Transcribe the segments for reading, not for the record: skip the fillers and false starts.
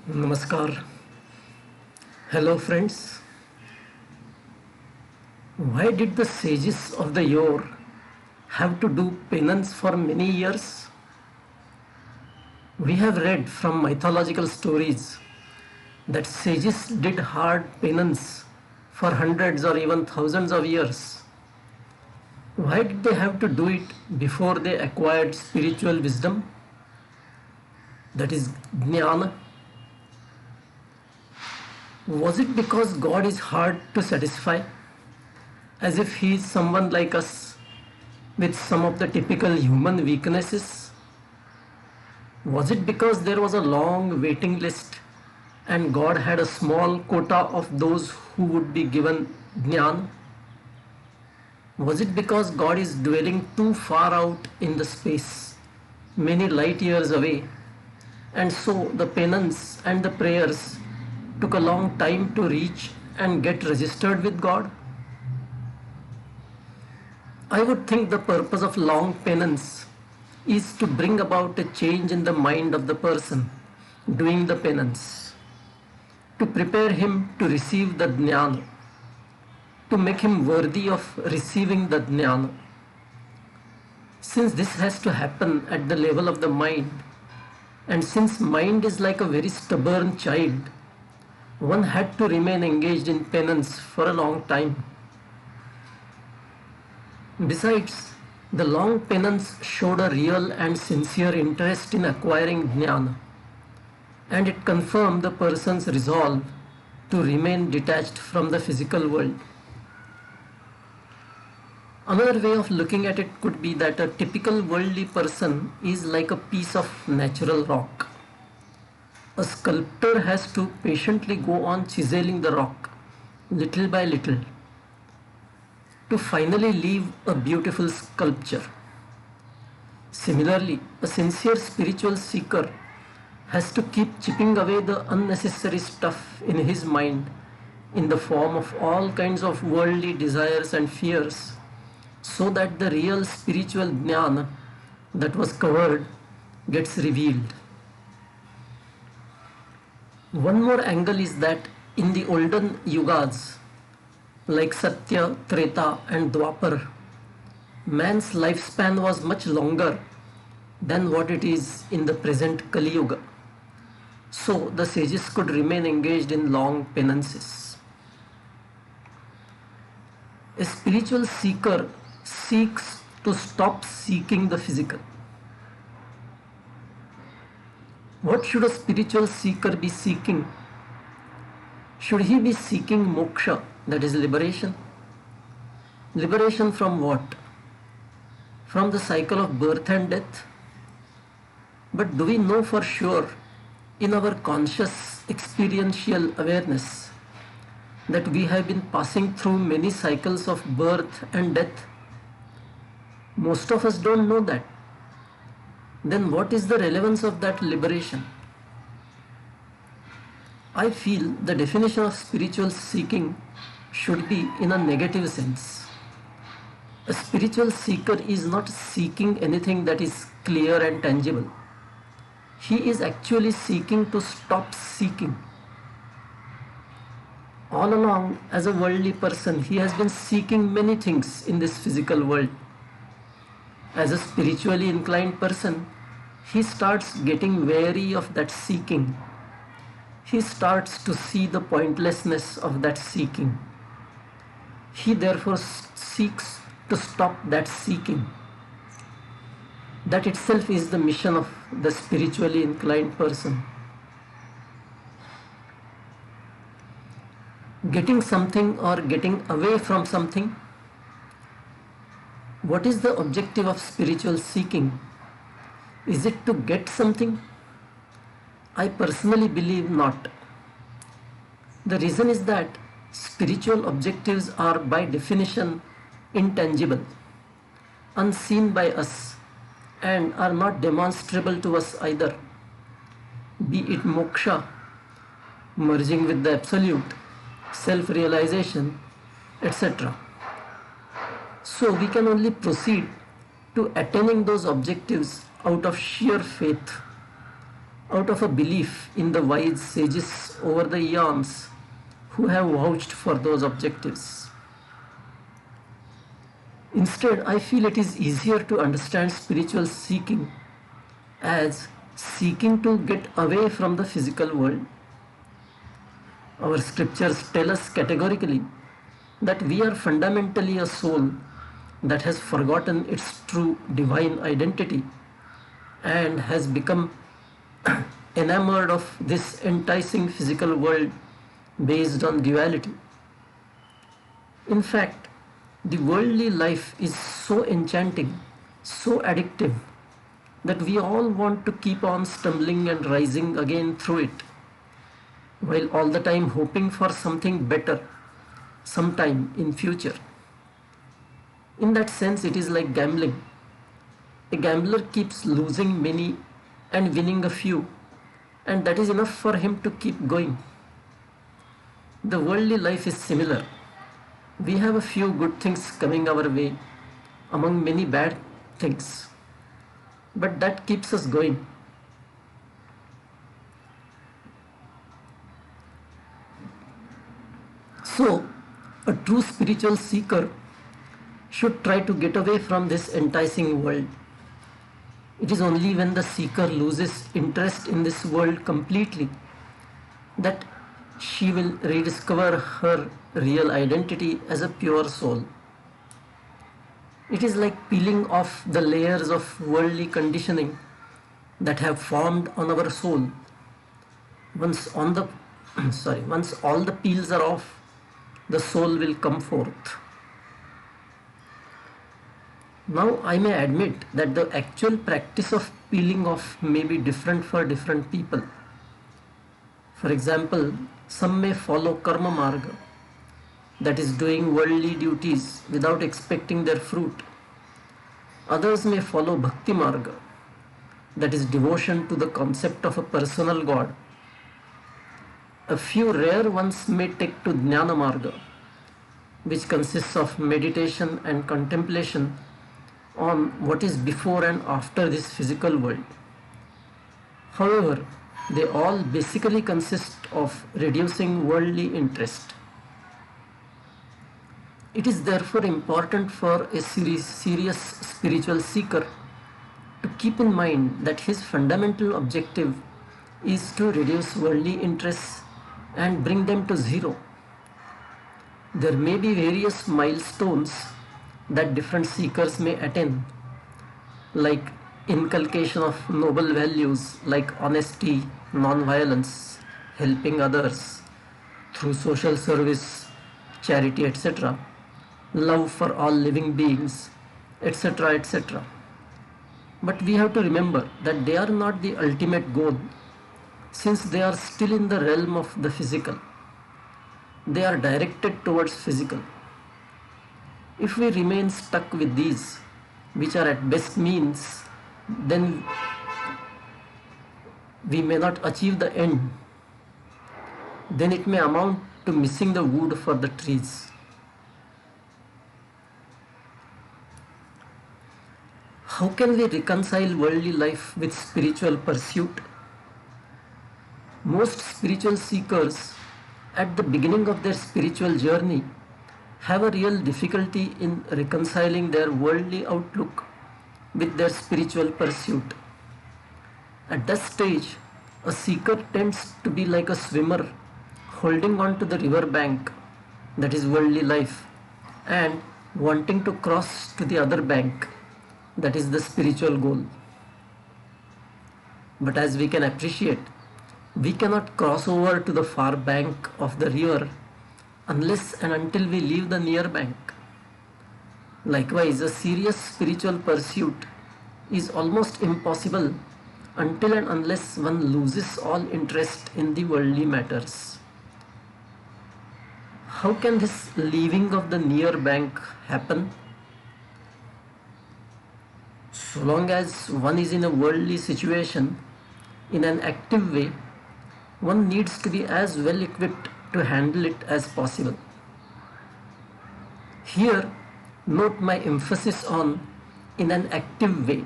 Namaskar. Hello, friends. Why did the sages of the yore have to do penance for many years? We have read from mythological stories that sages did hard penance for hundreds or even thousands of years. Why did they have to do it before they acquired spiritual wisdom? That is jnana. Was it because God is hard to satisfy? As if he is someone like us with some of the typical human weaknesses? Was it because there was a long waiting list and God had a small quota of those who would be given jnana? Was it because God is dwelling too far out in the space, many light years away, and so the penance and the prayers took a long time to reach and get registered with God? I would think the purpose of long penance is to bring about a change in the mind of the person doing the penance, to prepare him to receive the jnana, to make him worthy of receiving the jnana. Since this has to happen at the level of the mind, and since mind is like a very stubborn child, one had to remain engaged in penance for a long time. Besides, the long penance showed a real and sincere interest in acquiring jnana, and it confirmed the person's resolve to remain detached from the physical world. Another way of looking at it could be that a typical worldly person is like a piece of natural rock. A sculptor has to patiently go on chiseling the rock, little by little, to finally leave a beautiful sculpture. Similarly, a sincere spiritual seeker has to keep chipping away the unnecessary stuff in his mind in the form of all kinds of worldly desires and fears, so that the real spiritual jnana that was covered gets revealed. One more angle is that in the olden yugas, like Satya, Treta and Dwapar, man's lifespan was much longer than what it is in the present Kali Yuga. So the sages could remain engaged in long penances. A spiritual seeker seeks to stop seeking the physical. What should a spiritual seeker be seeking? Should he be seeking moksha, that is liberation? Liberation from what? From the cycle of birth and death? But do we know for sure in our conscious experiential awareness that we have been passing through many cycles of birth and death? Most of us don't know that. Then what is the relevance of that liberation? I feel the definition of spiritual seeking should be in a negative sense. A spiritual seeker is not seeking anything that is clear and tangible. He is actually seeking to stop seeking. All along, as a worldly person, he has been seeking many things in this physical world. As a spiritually inclined person, he starts getting weary of that seeking. He starts to see the pointlessness of that seeking. He therefore seeks to stop that seeking. That itself is the mission of the spiritually inclined person. Getting something or getting away from something. What is the objective of spiritual seeking? Is it to get something? I personally believe not. The reason is that spiritual objectives are by definition intangible, unseen by us, and are not demonstrable to us either. Be it moksha, merging with the absolute, self-realization, etc. So we can only proceed to attaining those objectives out of sheer faith, out of a belief in the wise sages over the eons who have vouched for those objectives. Instead, I feel it is easier to understand spiritual seeking as seeking to get away from the physical world. Our scriptures tell us categorically that we are fundamentally a soul that has forgotten its true divine identity and has become enamored of this enticing physical world based on duality. In fact, the worldly life is so enchanting, so addictive, that we all want to keep on stumbling and rising again through it, while all the time hoping for something better sometime in future. In that sense, it is like gambling. A gambler keeps losing many and winning a few, and that is enough for him to keep going. The worldly life is similar. We have a few good things coming our way among many bad things, but that keeps us going. So, a true spiritual seeker should try to get away from this enticing world. It is only when the seeker loses interest in this world completely that she will rediscover her real identity as a pure soul. It is like peeling off the layers of worldly conditioning that have formed on our soul. Once all the peels are off, the soul will come forth. Now, I may admit that the actual practice of peeling off may be different for different people. For example, some may follow karma marga, that is doing worldly duties without expecting their fruit. Others may follow bhakti marga, that is devotion to the concept of a personal God. A few rare ones may take to jnana marga, which consists of meditation and contemplation on what is before and after this physical world. However, they all basically consist of reducing worldly interest. It is therefore important for a serious spiritual seeker to keep in mind that his fundamental objective is to reduce worldly interests and bring them to zero. There may be various milestones that different seekers may attain, like inculcation of noble values like honesty, non-violence, helping others through social service, charity, etc., love for all living beings, etc., etc. But we have to remember that they are not the ultimate goal, since they are still in the realm of the physical. They are directed towards physical. If we remain stuck with these, which are at best means, then we may not achieve the end. Then it may amount to missing the wood for the trees. How can we reconcile worldly life with spiritual pursuit? Most spiritual seekers at the beginning of their spiritual journey have a real difficulty in reconciling their worldly outlook with their spiritual pursuit. At that stage, a seeker tends to be like a swimmer holding on to the river bank, that is worldly life, and wanting to cross to the other bank, that is the spiritual goal. But as we can appreciate, we cannot cross over to the far bank of the river unless and until we leave the near bank. Likewise, a serious spiritual pursuit is almost impossible until and unless one loses all interest in the worldly matters. How can this leaving of the near bank happen? So long as one is in a worldly situation, in an active way, one needs to be as well equipped to handle it as possible. Here, note my emphasis on in an active way.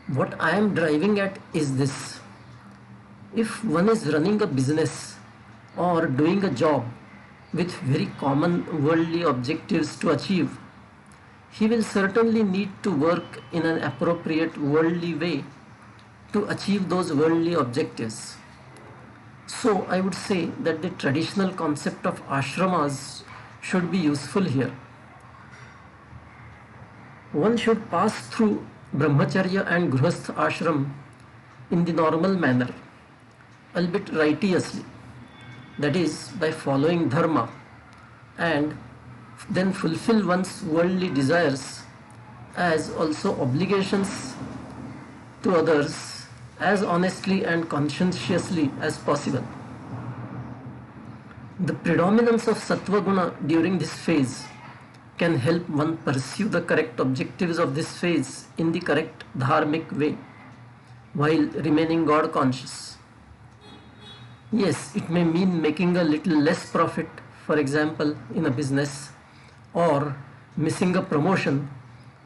What I am driving at is this: If one is running a business or doing a job with very common worldly objectives to achieve, he will certainly need to work in an appropriate worldly way to achieve those worldly objectives. So I would say that the traditional concept of ashramas should be useful here. One should pass through brahmacharya and grihastha ashram in the normal manner, albeit righteously, that is, by following dharma, and then fulfill one's worldly desires as also obligations to others as honestly and conscientiously as possible. The predominance of sattva guna during this phase can help one pursue the correct objectives of this phase in the correct dharmic way while remaining God conscious. Yes, it may mean making a little less profit, for example, in a business, or missing a promotion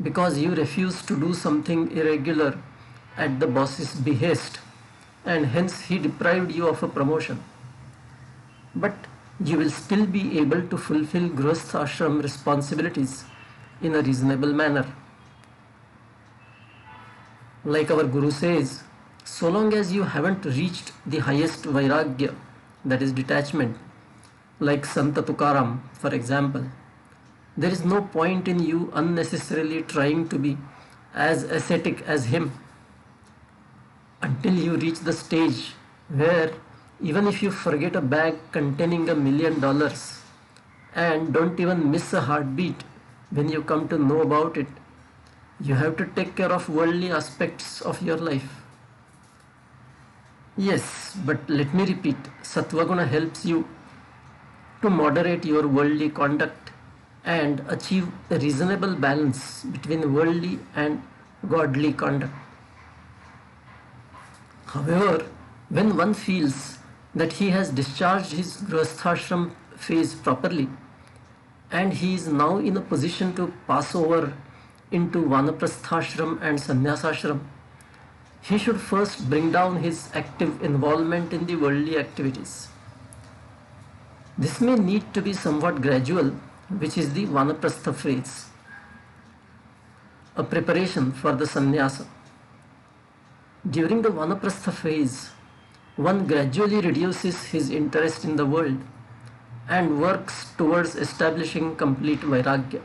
because you refuse to do something irregular at the boss's behest and hence he deprived you of a promotion. But you will still be able to fulfill grihastha ashram responsibilities in a reasonable manner. Like our Guru says, so long as you haven't reached the highest vairagya, that is detachment, like Santa Tukaram, for example, there is no point in you unnecessarily trying to be as ascetic as him until you reach the stage where even if you forget a bag containing $1 million and don't even miss a heartbeat when you come to know about it, you have to take care of worldly aspects of your life. Yes, but let me repeat, Sattva Guna helps you to moderate your worldly conduct and achieve a reasonable balance between worldly and godly conduct. However, when one feels that he has discharged his grihasthashram phase properly and he is now in a position to pass over into vanaprasthashram and sannyasashram, he should first bring down his active involvement in the worldly activities. This may need to be somewhat gradual, which is the vanaprastha phase, a preparation for the sannyasa. During the vanaprastha phase, one gradually reduces his interest in the world and works towards establishing complete vairagya.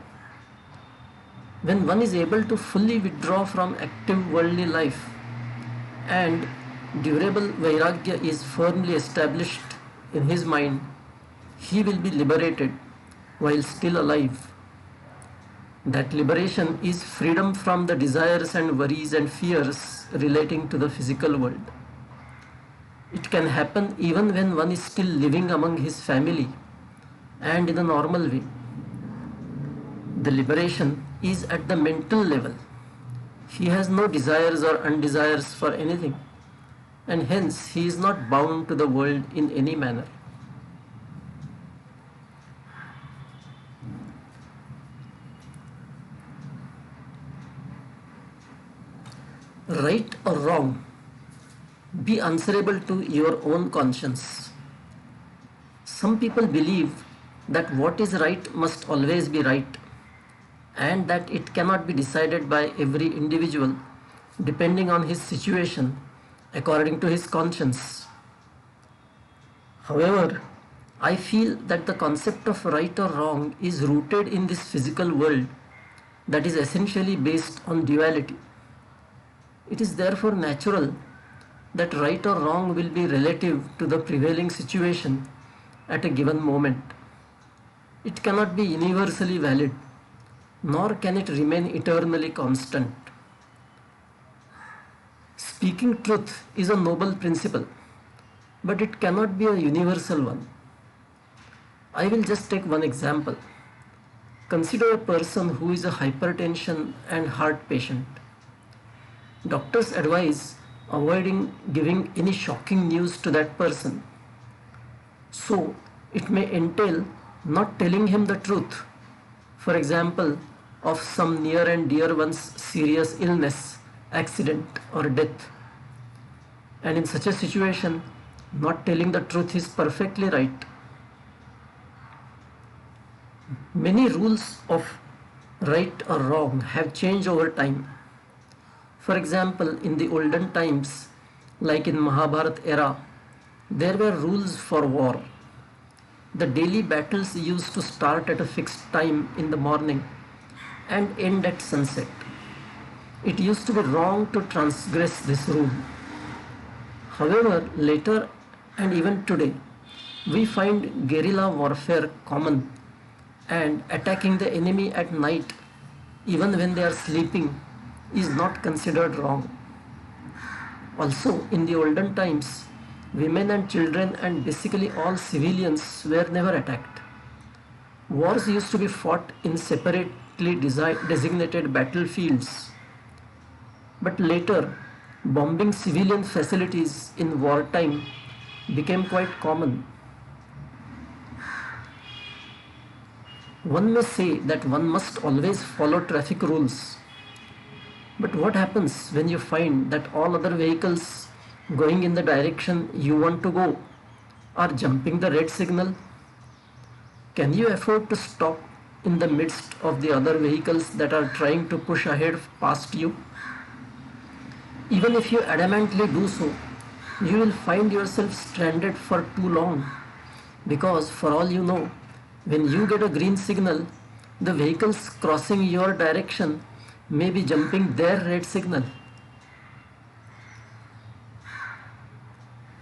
When one is able to fully withdraw from active worldly life and durable vairagya is firmly established in his mind, he will be liberated while still alive. That liberation is freedom from the desires and worries and fears relating to the physical world. It can happen even when one is still living among his family and in a normal way. The liberation is at the mental level. He has no desires or undesires for anything, and hence he is not bound to the world in any manner. Right or wrong, be answerable to your own conscience. Some people believe that what is right must always be right, and that it cannot be decided by every individual depending on his situation according to his conscience. However, I feel that the concept of right or wrong is rooted in this physical world that is essentially based on duality. It is therefore natural that right or wrong will be relative to the prevailing situation at a given moment. It cannot be universally valid, nor can it remain eternally constant. Speaking truth is a noble principle, but it cannot be a universal one. I will just take one example. Consider a person who is a hypertension and heart patient. Doctors advise avoiding giving any shocking news to that person. So, it may entail not telling him the truth, for example, of some near and dear one's serious illness, accident, or death. And in such a situation, not telling the truth is perfectly right. Many rules of right or wrong have changed over time. For example, in the olden times, like in Mahabharata era, there were rules for war. The daily battles used to start at a fixed time in the morning and end at sunset. It used to be wrong to transgress this rule. However, later and even today, we find guerrilla warfare common, and attacking the enemy at night, even when they are sleeping, is not considered wrong. Also, in the olden times, women and children and basically all civilians were never attacked. Wars used to be fought in separately designated battlefields. But later, bombing civilian facilities in wartime became quite common. One may say that one must always follow traffic rules. But what happens when you find that all other vehicles going in the direction you want to go are jumping the red signal? Can you afford to stop in the midst of the other vehicles that are trying to push ahead past you? Even if you adamantly do so, you will find yourself stranded for too long, because for all you know, when you get a green signal, the vehicles crossing your direction may be jumping their red signal.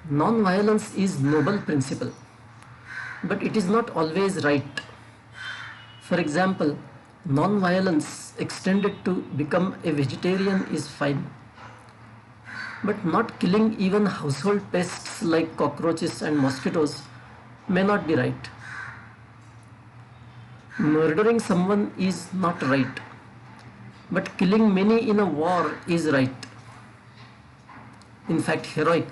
Non-violence is noble principle, but it is not always right. For example, non-violence extended to become a vegetarian is fine, but not killing even household pests like cockroaches and mosquitoes may not be right. Murdering someone is not right, but killing many in a war is right. In fact, heroic.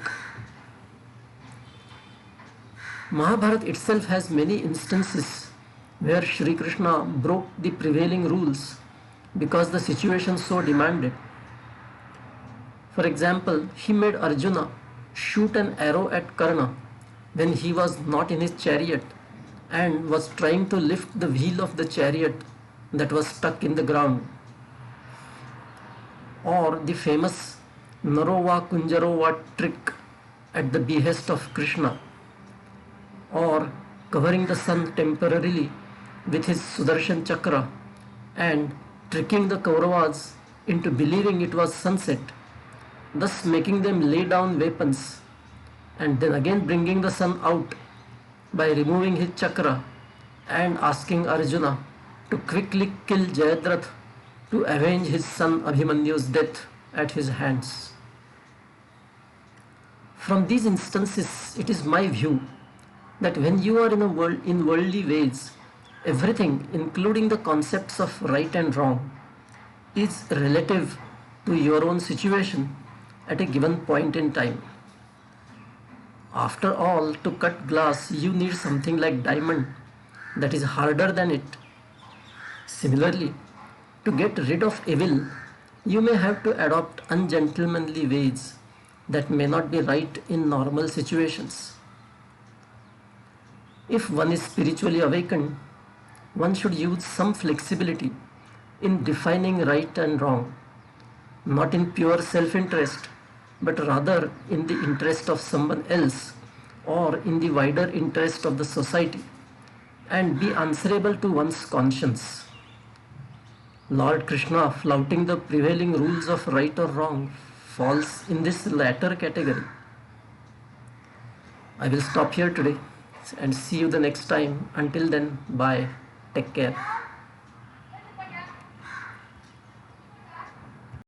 Mahabharata itself has many instances where Shri Krishna broke the prevailing rules because the situation so demanded. For example, he made Arjuna shoot an arrow at Karna when he was not in his chariot and was trying to lift the wheel of the chariot that was stuck in the ground. Or the famous Narova Kunjarova trick at the behest of Krishna, or covering the sun temporarily with his Sudarshan Chakra and tricking the Kauravas into believing it was sunset, thus making them lay down weapons, and then again bringing the sun out by removing his chakra and asking Arjuna to quickly kill Jayadrath to avenge his son Abhimanyu's death at his hands. From these instances, it is my view that when you are in worldly ways, everything, including the concepts of right and wrong, is relative to your own situation at a given point in time. After all, to cut glass, you need something like diamond that is harder than it. Similarly, to get rid of evil, you may have to adopt ungentlemanly ways that may not be right in normal situations. If one is spiritually awakened, one should use some flexibility in defining right and wrong, not in pure self-interest, but rather in the interest of someone else or in the wider interest of the society, and be answerable to one's conscience. Lord Krishna flouting the prevailing rules of right or wrong falls in this latter category. I will stop here today and see you the next time. Until then, bye. Take care.